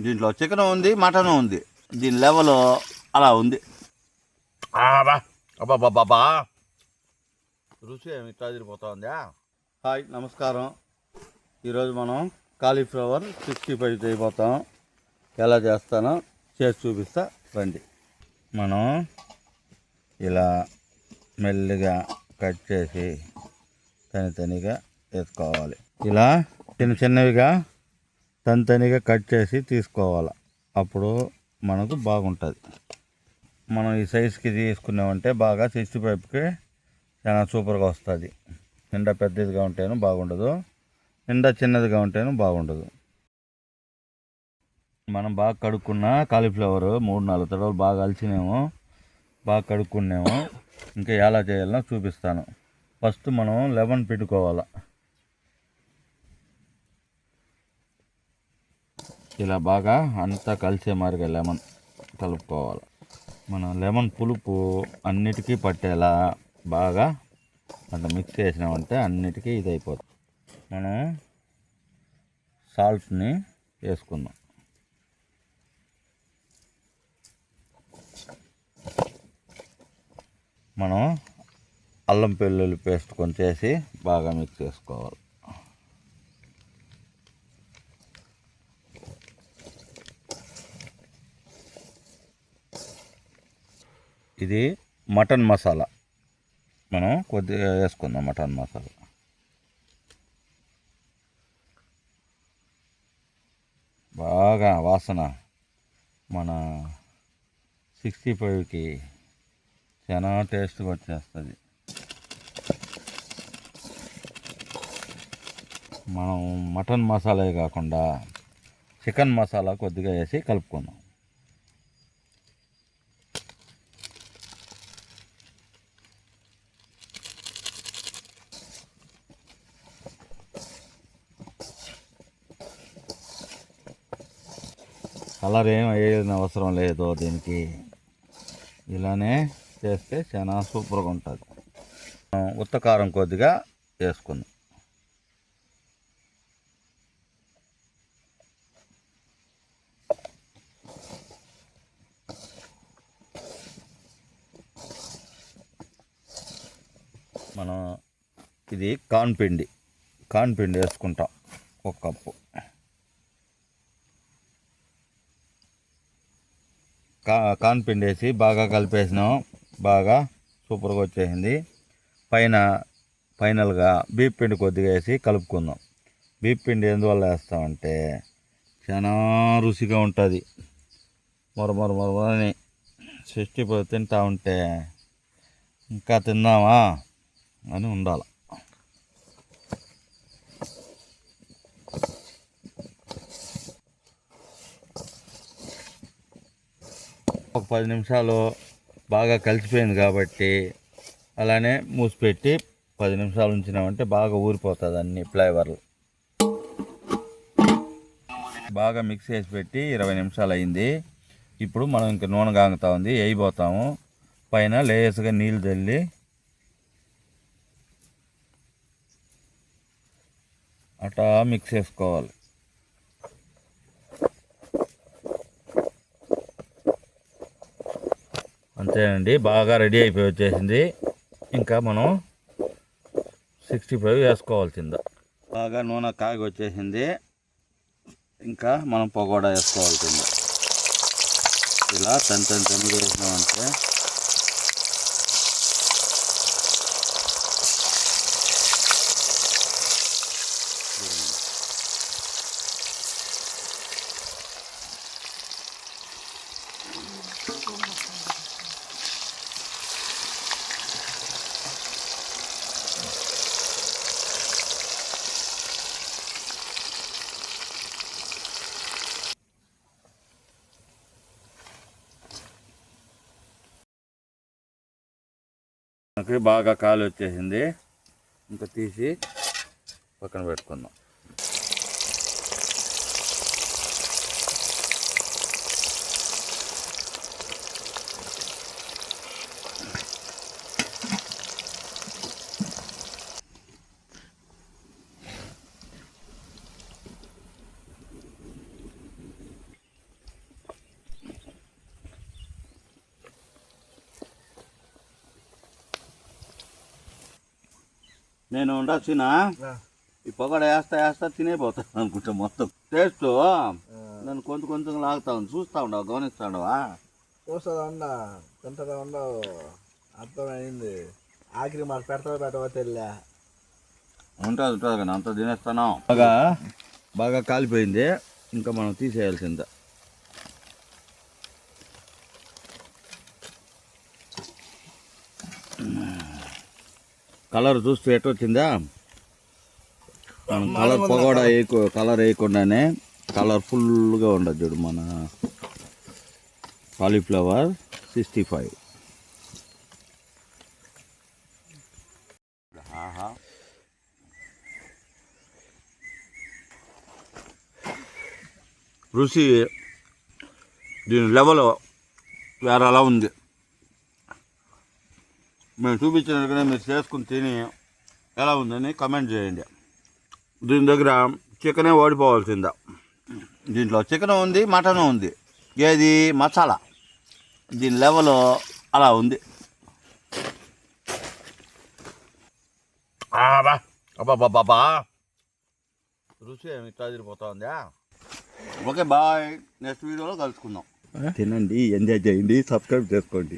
దీంట్లో చికెన్ ఉంది, మటన్ ఉంది. దీని లెవెల్ అలా ఉంది. అబ్బాబాబా రుచి ఏమి ఇట్లా తిరిగిపోతుందా. హాయ్, నమస్కారం. ఈరోజు మనం కాలీఫ్లవర్ 65 చేయబోతాం. ఎలా చేస్తానో చేసి చూపిస్తా రండి. మనం ఇలా మెల్లిగా కట్ చేసి తనిగా వేసుకోవాలి. ఇలా చిన్నవిగా తనిగా కట్ చేసి తీసుకోవాలి. అప్పుడు మనకు బాగుంటుంది. మనం ఈ సైజుకి తీసుకున్నామంటే బాగా 65కి చాలా సూపర్గా వస్తుంది. నిండా పెద్దదిగా ఉంటేనూ బాగుండదు, నిండా చిన్నదిగా ఉంటేనూ బాగుండదు. మనం బాగా కడుక్కున్న కాలీఫ్లవర్ 3-4 తడవలు బాగా అలిచినాము, బాగా కడుక్కున్నాము. ఇంకా ఎలా చేయాలో చూపిస్తాను. ఫస్ట్ మనం లెమన్ పెట్టుకోవాలి. ఇలా బాగా అంతా కలిసే మారిగా లెమన్ కలుపుకోవాలి. మనం లెమన్ పులుపు అన్నిటికీ పట్టేలా బాగా అంత మిక్స్ చేసినామంటే అన్నిటికీ ఇది అయిపోతుంది. మనం సాల్ట్ని వేసుకుందాం. మనం అల్లం వెల్లుల్లి పేస్ట్ కొంచెం వేసి బాగా మిక్స్ చేసుకోవాలి. ఇది మటన్ మసాలా మనం కొద్దిగా వేసుకుందాం. మటన్ మసాలా బాగా వాసన మన 65కి చాలా టేస్ట్గా వచ్చేస్తుంది. మనం మటన్ మసాలా కాకుండా చికెన్ మసాలా కొద్దిగా వేసి కలుపుకుందాం. కలర్ ఏం వేయని అవసరం లేదు దీనికి. ఇలానే చేస్తే చాలా సూపర్గా ఉంటుంది. ఉత్త కారం కొద్దిగా వేసుకుందాం. మనం ఇది కార్న్ పిండి వేసుకుంటాం 1 కప్పు. కార్న్ పిండి వేసి బాగా కలిపేసినాం. బాగా సూపర్గా వచ్చేసింది. ఫైనల్గా బీప్ పిండి కొద్దిగా వేసి కలుపుకుందాం. బీప్ పిండి ఎందువల్ల వేస్తామంటే చాలా రుచిగా ఉంటుంది. మొరని 65 తింటా ఉంటే ఇంకా తిందామా అని ఉండాలి. ఒక 10 నిమిషాలు బాగా కలిసిపోయింది కాబట్టి అలానే మూసిపెట్టి 10 నిమిషాలు ఉంచినామంటే బాగా ఊరిపోతుంది అన్ని ఫ్లేవర్లు. బాగా మిక్స్ చేసి పెట్టి 20 నిమిషాలు అయింది. ఇప్పుడు మనం ఇంకా నూనె కాగుతూ ఉంది, వేయిపోతాము. పైన లేయర్స్గా నీళ్ళు చల్లి అట్టా మిక్స్ చేసుకోవాలి. అంతేనండి, బాగా రెడీ అయిపోయి వచ్చేసింది. ఇంకా మనం 65 వేసుకోవాల్సిందా. బాగా నూనె కాగి వచ్చేసింది. ఇంకా మనం పకోడా వేసుకోవాల్సిందా. ఇలా తనిగా వేసినామంటే మనకి బాగా కాలు వచ్చేసింది. ఇంకా తీసి పక్కన పెట్టుకుందాం. నేను ఉండొచ్చిన ఈ పకోడా వేస్తా తినేపోతాను అనుకుంటా మొత్తం టేస్ట్ నన్ను కొంచెం లాగుతా ఉంది. చూస్తా ఉండవు, గమనిస్తా ఉండవా? చూస్తుందా ఉండా, తింటదా ఉండవు, అర్థమైంది. ఆఖరి మాకు పెట్టవా తెల్లే ఉంటుంది కానీ అంత తినేస్తాను. బాగా కాలిపోయింది, ఇంకా మనం తీసేయాల్సిందే. కలర్ చూస్తే ఎటు వచ్చిందా? మనం కలర్ పకోడా కలర్ వేయకుండానే కలర్ఫుల్గా ఉండదు చూడు మన కాలీఫ్లవర్ 65. ఆహా, రుచి దీని లెవెల్ వేరేలా ఉంది. మేము చూపించినట్టుగానే మీరు చేసుకుని తిని ఎలా ఉందని కమెంట్ చేయండి. దీని దగ్గర చికెనే ఓడిపోవాల్సిందా. దీంట్లో చికెన్ ఉంది, మటన్ ఉంది, ఏది మసాలా దీని లెవెల్ అలా ఉంది. అబ్బాబ్బాబ్బా, రుచి ఏమి ఇట్లా తిరిగిపోతా ఉందా? ఓకే బాయ్, నెక్స్ట్ వీడియోలో కలుసుకుందాం. తినండి, ఎంజాయ్ చేయండి, సబ్స్క్రైబ్ చేసుకోండి.